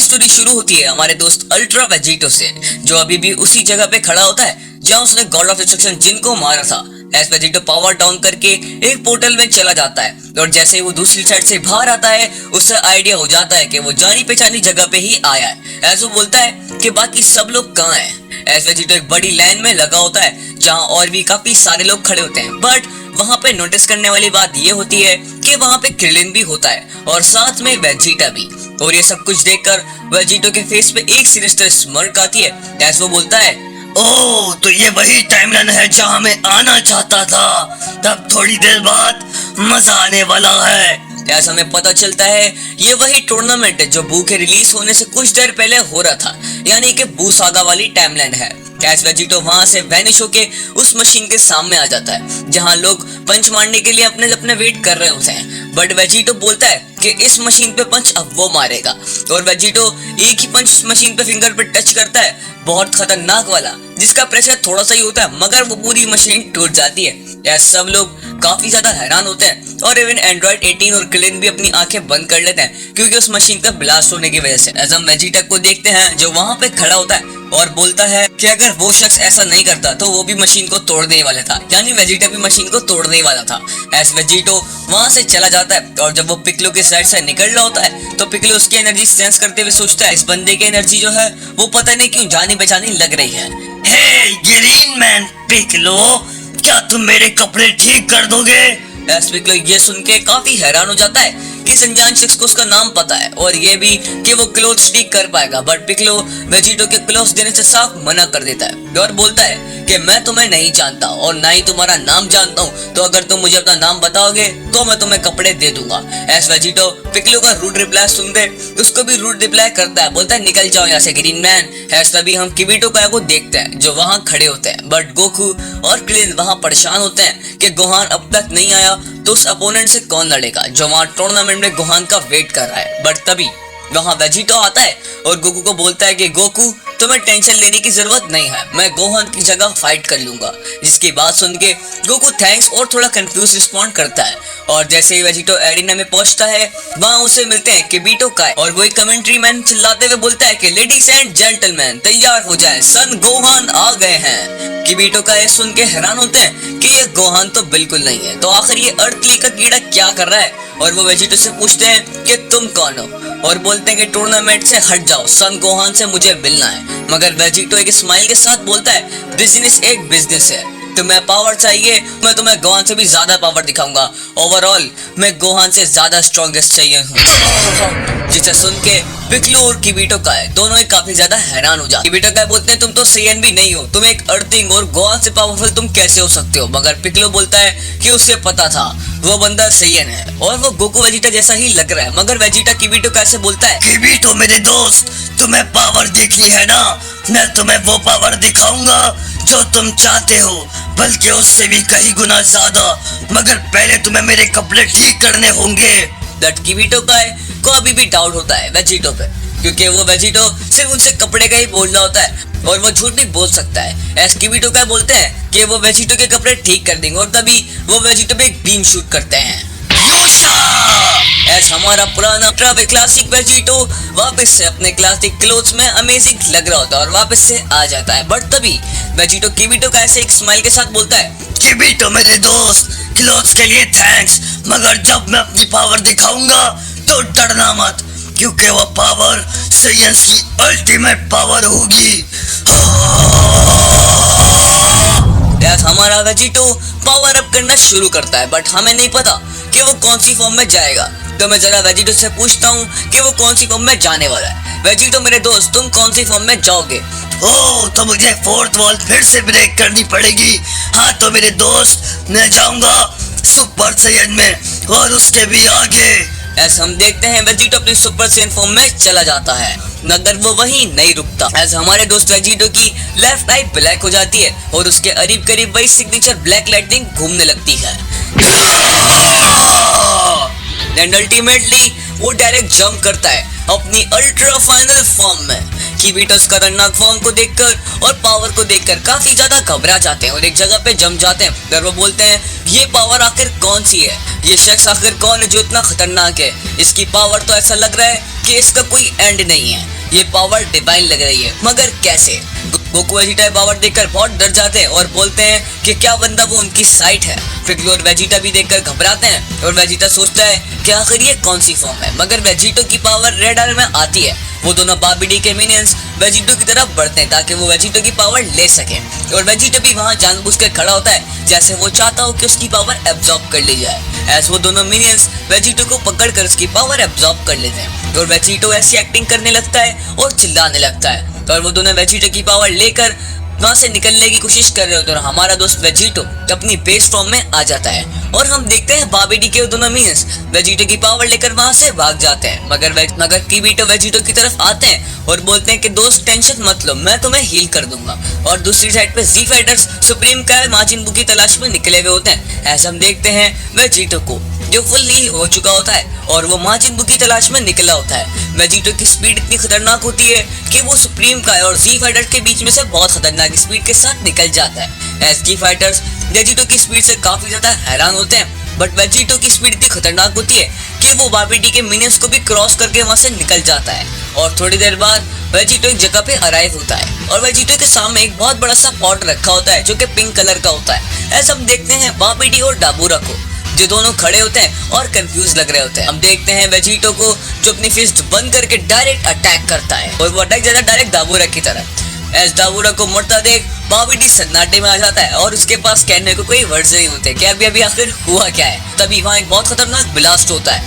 Story शुरू होती है हमारे दोस्त अल्ट्रा वेजिटो से, जो अभी भी उसी जगह पे खड़ा होता है जहां उसने गॉड ऑफ डिस्ट्रक्शन जिन को मारा था। एस वेजिटो पावर डाउन करके एक पोर्टल में चला जाता है और जैसे ही वो दूसरी साइड से बाहर आता है उसे आइडिया हो जाता है कि वो जानी पहचानी जगह पे ही आया है। एस वो बोलता है कि बाकी सब लोग कहाँ हैं। एस वेजिटो एक बड़ी लाइन में लगा होता है जहाँ और भी काफी सारे लोग खड़े होते हैं, बट वहाँ पे नोटिस करने वाली बात ये होती है कि वहाँ पे क्रिलिन भी होता है और साथ में वेजिटा भी। और ये सब कुछ देखकर वेजिटो के फेस पे एक सिनिस्टर स्mirk आती है। एस वो बोलता है, ओह तो ये वही टाइमलाइन है जहाँ मैं आना चाहता था। तब थोड़ी देर बाद मजा आने वाला है। ऐसा हमें पता चलता है ये वही टूर्नामेंट है जो बू के रिलीज होने से कुछ देर पहले हो रहा था, यानी कि बू सागा वाली टाइमलाइन है। कैश वेजिटो वहां से वैनिश होके उस मशीन के सामने आ जाता है जहां लोग पंच मारने के लिए अपने अपने वेट कर रहे होते हैं, बट वेजिटो बोलता है कि इस मशीन पे पंच अब वो मारेगा। और वेजिटो एक ही पंच उस मशीन पे फिंगर पे टच करता है, बहुत खतरनाक वाला, जिसका प्रेशर थोड़ा सा ही होता है मगर वो पूरी मशीन टूट जाती है। यह सब लोग काफी ज्यादा हैरान होते हैं और इवन एंड्रॉइड 18 और क्लिन भी अपनी आंखें बंद कर लेते हैं क्योंकि उस मशीन का ब्लास्ट होने की वजह से। एज हम वेजिटा को देखते हैं जो वहां पे खड़ा होता है और बोलता है कि अगर वो शख्स ऐसा नहीं करता तो वो भी मशीन को तोड़ने वाला था, यानी वेजिटा भी मशीन को तोड़ने वाला था। एस वेजिटो वहां से चला जाता है और जब वो पिकलो के साइड से निकल रहा होता है तो पिकलो उसकी एनर्जी सेंस करते हुए सोचता है इस बंदे की एनर्जी जो है वो पता नहीं क्यों जानी पहचानी लग रही है। हे ग्रीन मैन पिकलो, क्या तुम मेरे कपड़े ठीक कर दोगे? एस पिकलो ये सुन के काफी हैरान हो जाता है कि इस अनजान शख्स को उसका नाम पता है और ये भी कि वो क्लोथ्स ठीक कर पाएगा, बट पिकलो वेजिटो के क्लोथ्स देने से साफ मना कर देता है और बोलता है कि मैं तुम्हें नहीं जानता और ना ही तुम्हारा नाम जानता हूँ, तो अगर तुम मुझे अपना नाम बताओगे तो मैं तुम्हें कपड़े दे दूंगा। एस वेजिटो पिकलो का रूड रिप्लाई सुनते उसको भी रूड रिप्लाई करता है, बोलता है निकल जाओ यहाँ से ग्रीन मैन। एस तभी हम किबिटो काया को देखते हैं जो वहाँ खड़े होते हैं, बट गोकू और क्लिन वहाँ परेशान होते हैं कि गोहान अब तक नहीं आया तो उस अपोनेंट से कौन लड़ेगा जो वहाँ टूर्नामेंट में गोहान का वेट कर रहा है। बट तभी वहाँ वेजिटो आता है और गोकू को बोलता है कि गोकू तुम्हें टेंशन लेने की जरूरत नहीं है, मैं गोहान की जगह फाइट कर लूंगा। जिसकी बात सुन के गोकू थैंक्स और थोड़ा कंफ्यूज रिस्पॉन्ड करता है और जैसे ही वेजिटो एरिना में पहुंचता है वहाँ उसे मिलते हैं किबिटो काय और वो एक कमेंट्री मैन चिल्लाते हुए बोलता है कि लेडीज एंड जेंटलमैन तैयार हो जाएं, सन गोहान आ गए हैं। किबिटो काय सुन के हैरान होते हैं कि ये गोहान तो बिल्कुल नहीं है, तो आखिर ये अर्थली का कीड़ा क्या कर रहा है। और वो वेजिटो से पूछते हैं कि तुम कौन हो और बोलते हैं कि टूर्नामेंट से हट जाओ, सन गोहान से मुझे मिलना है। मगर वेजिटो एक स्माइल के साथ बोलता है बिजनेस एक बिजनेस है, तुम्हें पावर चाहिए मैं तुम्हें गोहान से भी ज्यादा पावर दिखाऊंगा, ओवरऑल मैं गोहान से ज्यादा स्ट्रॉन्गेस्ट चाहिए हूँ। जिसे सुन के पिकलो और किबिटो काय दोनों ही काफी ज्यादा हैरान हो जाते। किबिटो काय बोलते हैं तुम तो सेयन भी नहीं हो, तुम एक अर्थिंग और गोहान से पावरफुल तुम कैसे हो सकते हो। मगर पिकलो बोलता है कि उसे पता था वो बंदा सेयन है और वो गोकू वेजिटा जैसा ही लग रहा है। मगर वेजिटा किबिटो काय से बोलता है किबिटो मेरे दोस्त, तुम्हें पावर देखनी है ना, मैं तुम्हें वो पावर दिखाऊंगा जो तुम चाहते हो, बल्कि उससे भी कहीं गुना ज्यादा, मगर पहले तुम्हें मेरे कपड़े ठीक करने होंगे। दैट किबिटो काय को अभी भी डाउट होता है वेजिटो पे, क्योंकि वो वेजिटो सिर्फ उनसे कपड़े का ही बोल रहा होता है और वो झूठ भी बोल सकता है। एस किबिटो काय बोलते हैं कि वो वेजिटो के कपड़े ठीक कर देंगे और तभी वो वेजिटो पे एक बीम शूट करते हैं। एस हमारा पुराना ट्रैवल क्लासिक वेजिटो वापस से अपने क्लासिक क्लोथ्स में अमेजिंग लग रहा होता है और वापस से आ जाता है। बट तभी वेजिटो किबिटो का ऐसे एक स्माइल के साथ बोलता है किबिटो मेरे दोस्त, क्लोथ्स के लिए थैंक्स, मगर जब मैं अपनी पावर दिखाऊंगा तो डरना मत, क्योंकि वो पावर साइंस की अल्टीमेट पावर होगी। हमारा वेजिटो पावर अप करना शुरू करता है, बट हमें नहीं पता कि वो कौन सी फॉर्म में जाएगा। तो मैं जरा वेजिटो से पूछता हूँ कि वो कौन सी फॉर्म में जाने वाला है। वेजिटो मेरे दोस्त, तुम कौन सी फॉर्म में जाओगे? ओह तो मुझे फोर्थ वॉल फिर से ब्रेक करनी पड़ेगी। हाँ तो मेरे दोस्त, मैं जाऊंगा सुपर साइयन में और उसके भी आगे। ऐसा हम देखते हैं वेजिटो अपनी सुपर साइयन फॉर्म में चला जाता है, मगर वो वहीं नहीं रुकता। ऐसा हमारे दोस्त वेजिटो की लेफ्ट आई ब्लैक हो जाती है और उसके करीब करीब वही सिग्नेचर ब्लैक लाइटनिंग घूमने लगती है एंड अल्टीमेटली वो डायरेक्ट जंप करता है अपनी अल्ट्रा फाइनल फॉर्म में। किबिटो खतरनाक फॉर्म को देखकर और पावर को देखकर काफी ज्यादा घबरा जाते हैं और एक जगह पे जम जाते हैं और वो बोलते हैं ये पावर आखिर कौन सी है, ये शख्स आखिर कौन है जो इतना खतरनाक है, इसकी पावर तो ऐसा लग रहा है कि इसका कोई एंड नहीं है। ये पावर डिवाइन लग रही है, मगर कैसे? गोकू वेजिटा ये पावर देखकर बहुत डर जाते हैं और बोलते हैं कि क्या बंदा वो उनकी साइट है। पिगलो और वेजिटा भी देखकर घबराते हैं और वेजिटा सोचता है कि आखिर ये कौन सी फॉर्म है, मगर वेजिटो की पावर रेड आर्मी में आती है। वो दोनों बाबीडी के मिनियंस वेजिटो की तरफ बढ़ते हैं ताकि वो वेजिटो की पावर ले सके और वेजिटो भी वहाँ जानबूझकर खड़ा होता है जैसे वो चाहता हो कि उसकी पावर एब्जॉर्ब कर ली जाए। ऐसे वो दोनों मिनियंस वेजिटो को पकड़कर उसकी पावर एब्जॉर्ब कर लेते हैं और वेजिटो ऐसी एक्टिंग करने लगता है और चिल्लाने लगता है और वो दोनों वेजिटो की पावर लेकर वहां से निकलने की कोशिश कर रहे होते हैं और हमारा दोस्त वेजिटो अपनी बेस फॉर्म में आ जाता है और हम देखते हैं बाबीडी के दोनों मिनियंस वेजिटो की पावर लेकर वहां से भाग जाते हैं, मगर कीबीटो वेजिटो की तरफ आते हैं और बोलते हैं कि दोस्त टेंशन मत लो, मैं तुम्हें हील कर दूंगा। और दूसरी साइड पे जी फाइटर्स सुप्रीम कायल माजिन बू की तलाश में निकले हुए होते हैं। ऐसा हम देखते हैं वेजिटो को जो फुल हील हो चुका होता है और वो माजिन बू की तलाश में निकला होता है। वेजिटो की स्पीड इतनी खतरनाक होती है कि वो सुप्रीम कायल और जी फाइटर्स के बीच में से बहुत खतरनाक स्पीड के साथ निकल जाता है। एस जी फाइटर्स वेजिटो की स्पीड से काफी ज्यादा हैरान होते हैं, बट वेजिटो की स्पीड इतनी खतरनाक होती है कि वो बाबीडी के मिनियंस को भी क्रॉस करके वहां से निकल जाता है। और थोड़ी देर बाद वेजिटो एक जगह पे अराइव होता है और वेजिटो के सामने एक बहुत बड़ा सा पॉट रखा होता है जो कि पिंक कलर का होता है। ऐसा हम देखते हैं बाबीडी और डाबूरा को जो दोनों खड़े होते हैं और कंफ्यूज लग रहे होते हैं। हम देखते हैं वेजिटो को जो अपनी फिस्ट बंद करके डायरेक्ट अटैक करता है और वो अटैक जाता है डायरेक्ट डाबूरा की तरफ। एस डाबूरा को मरता देख बाबीडी सन्नाटे में आ जाता है और उसके पास कहने को कोई वर्ड्स नहीं होते कि अभी आखिर हुआ क्या है। तभी वहाँ एक बहुत खतरनाक ब्लास्ट होता है।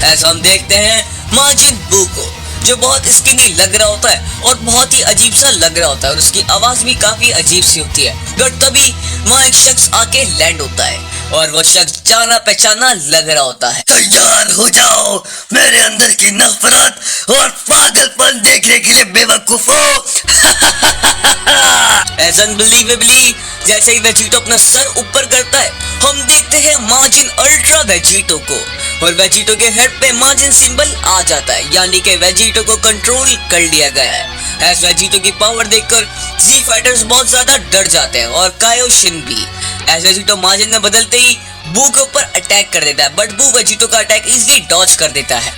ऐसा हम देखते हैं माजिन बू को जो बहुत स्किनी लग रहा होता है और बहुत ही अजीब सा लग रहा होता है और उसकी आवाज भी काफी अजीब सी होती है। बट तभी वहाँ एक शख्स आके लैंड होता है और वो शख्स जाना पहचाना लग रहा होता है। तैयार हो जाओ मेरे अंदर की नफरत और पागलपन देखने के लिए बेवकूफो। एज अनबिलीवेबली जैसे ही वेजिटो अपना सर ऊपर करता है हम देखते हैं माजिन अल्ट्रा वेजिटो को और वेजिटो के हेड पे माजिन सिंबल आ जाता है, यानी कि वेजिटो को कंट्रोल कर लिया गया है। एज वेजिटो की पावर देखकर जी फाइटर्स बहुत ज्यादा डर जाते हैं और कायोशिन भी। एज वेजिटो माजिन में बदलते ही बू के ऊपर अटैक कर देता है, बट बू वेजिटो का अटैक इजीली डॉज कर देता है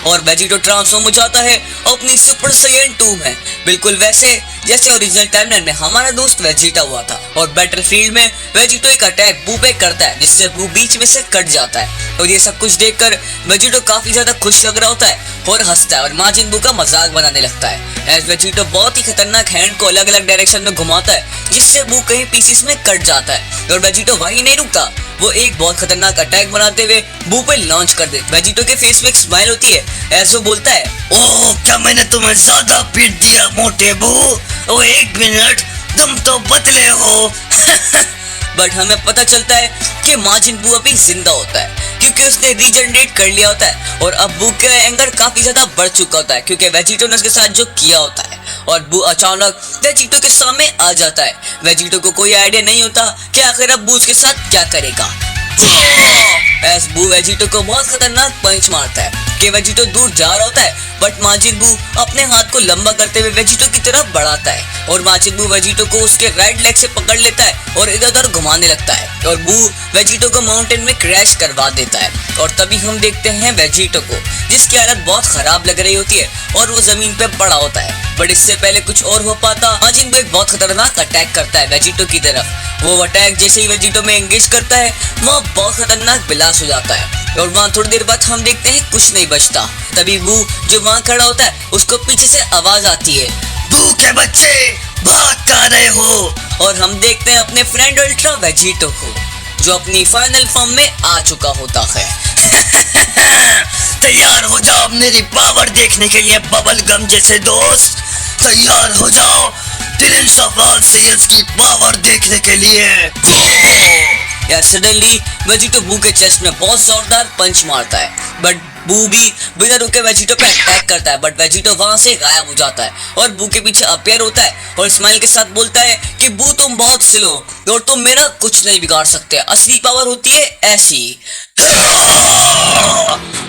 और वेजिटो ट्रांसफॉर्म हो जाता है अपनी सुपर साइयन 2 में, बिल्कुल वैसे जैसे ओरिजिनल टाइमलाइन में हमारा दोस्त वेजिटा हुआ था। और बैटलफील्ड में वेजिटो एक अटैक बू पे करता है जिससे बू बीच में से कट जाता है और ये सब कुछ देखकर वेजिटो काफी ज्यादा खुश लग रहा होता है और हंसता है और माजिन बू का मजाक बनाने लगता है। एज वेजिटो बहुत ही खतरनाक हैंड को अलग अलग डायरेक्शन में घुमाता है जिससे बू कहीं पीसेस में कट जाता है और वेजिटो वहीं नहीं रुकता, वो एक बहुत खतरनाक अटैक बनाते हुए बू पे लॉन्च कर दे। वेजिटो के फेस में एक स्माइल होती है। ऐसे वो बोलता है, ओह क्या मैंने तुम्हें ज्यादा पीट दिया मोटे बू? ओ एक मिनट, तुम तो बदले हो। बट हमें पता चलता है कि माजिन बू अभी जिंदा होता है क्योंकि उसने रीजनरेट कर लिया होता है और अब बू का एंगर काफी ज्यादा बढ़ चुका होता है क्योंकि वेजिटो ने उसके साथ जो किया होता है और बू अचानक वेजिटो के सामने आ जाता है। वेजिटो को कोई आइडिया नहीं होता कि आखिर अब बू उसके साथ क्या करेगा। एस बू वेजिटो को बहुत खतरनाक पंच मारता है कि वेजिटो दूर जा रहा होता है, बट माजिन बू अपने हाथ को लंबा करते हुए वेजिटो की तरफ बढ़ाता है और माजिन बू वेजिटो को उसके राइट लेग से पकड़ लेता है और इधर उधर घुमाने लगता है और बू वेजिटो को माउंटेन में क्रैश करवा देता है। और तभी हम देखते हैं वेजिटो को जिसकी हालत बहुत खराब लग रही होती है और वो जमीन पे पड़ा होता है। बट इससे पहले कुछ और हो पाता, माजिन बू एक बहुत खतरनाक अटैक करता है वेजिटो की तरफ। वो अटैक जैसे ही वेजिटो में एंगेज करता है वहाँ बहुत खतरनाक ब्लास्ट हो जाता है और वहाँ थोड़ी देर बाद हम देखते हैं कुछ नहीं बचता। तभी बू जो वहाँ खड़ा होता है उसको पीछे से आवाज आती है, बू के बच्चे भाग कर रहे हो। और हम देखते हैं अपने फ्रेंड अल्ट्रा वेजिटो को जो अपनी फाइनल फॉर्म में आ चुका होता है। तैयार हो जाओ मेरी पावर देखने के लिए बबल गम जैसे दोस्त। तैयार हो जाओ ट्रिलियंस ऑफ ऑल साइयंस की पावर देखने के लिए। या सडनली वेजिटो बू के चेस्ट में बहुत जोरदार पंच मारता है, बट बू भी बिना रुके वेजिटो पे अटैक करता है, बट वेजिटो वहां से गायब हो जाता है और बू के पीछे अपीयर होता है और स्माइल के साथ बोलता है कि बू तुम बहुत स्लो और तुम मेरा कुछ नहीं बिगाड़ सकते, असली पावर होती है ऐसी।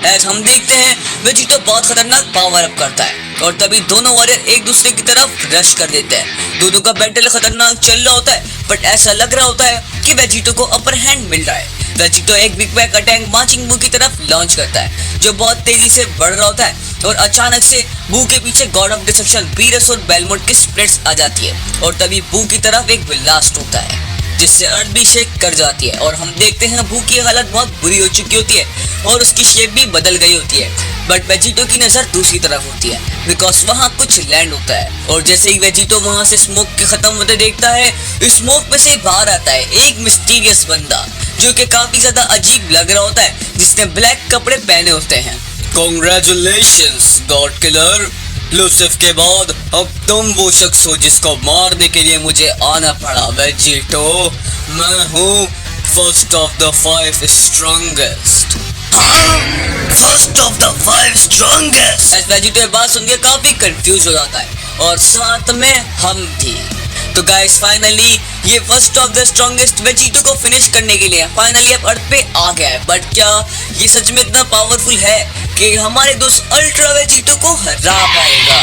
ऐसा हम देखते हैं वेजिटो बहुत खतरनाक पावर अप करता है और तभी दोनों वॉरियर एक दूसरे की तरफ रश कर देते हैं। दोनों का बैटल खतरनाक चल रहा होता है, बट ऐसा लग रहा होता है कि वेजिटो को अपर हैंड मिल रहा है। वेजिटो एक बिग बैग अटैक माजिन बू की तरफ लॉन्च करता है जो बहुत तेजी से बढ़ रहा होता है और अचानक से बू के पीछे गॉड ऑफ डिसेप्शन बीरस और बेलमोंट की स्प्लिट्स आ जाती है और तभी बू की तरफ एक ब्लास्ट होता है जिससे अर्थ भी शेक कर जाती है और हम देखते हैं बू की हालत बहुत बुरी हो चुकी होती है और उसकी शेप भी बदल गई होती है। बट वेजिटो की नजर दूसरी तरफ होती है बिकॉज वहाँ कुछ लैंड होता है और जैसे ही वेजिटो वहाँ से स्मोक के खत्म होते देखता है स्मोक में से बाहर आता है एक मिस्टीरियस बंदा जो कि काफी ज्यादा अजीब लग रहा होता है जिसने ब्लैक कपड़े पहने होते हैं। कॉन्ग्रेचुलेशंस गॉड किलर, लूसिफ के बाद अब तुम वो शख्स हो जिसको मारने के लिए मुझे आना पड़ा। वेजिटो, मैं हूँ first of the 5 strongest. First of the 5 strongest. Vegito ये बात सुन के काफी कंफ्यूज हो जाता है और साथ में हम भी। तो गाइस फाइनली ये first of the strongest Vegito को फिनिश करने के लिए फाइनली अब अर्थ पे आ गया है। बट क्या ये सच में इतना पावरफुल है कि हमारे दोस्त अल्ट्रा वेजिटो को हरा पाएगा?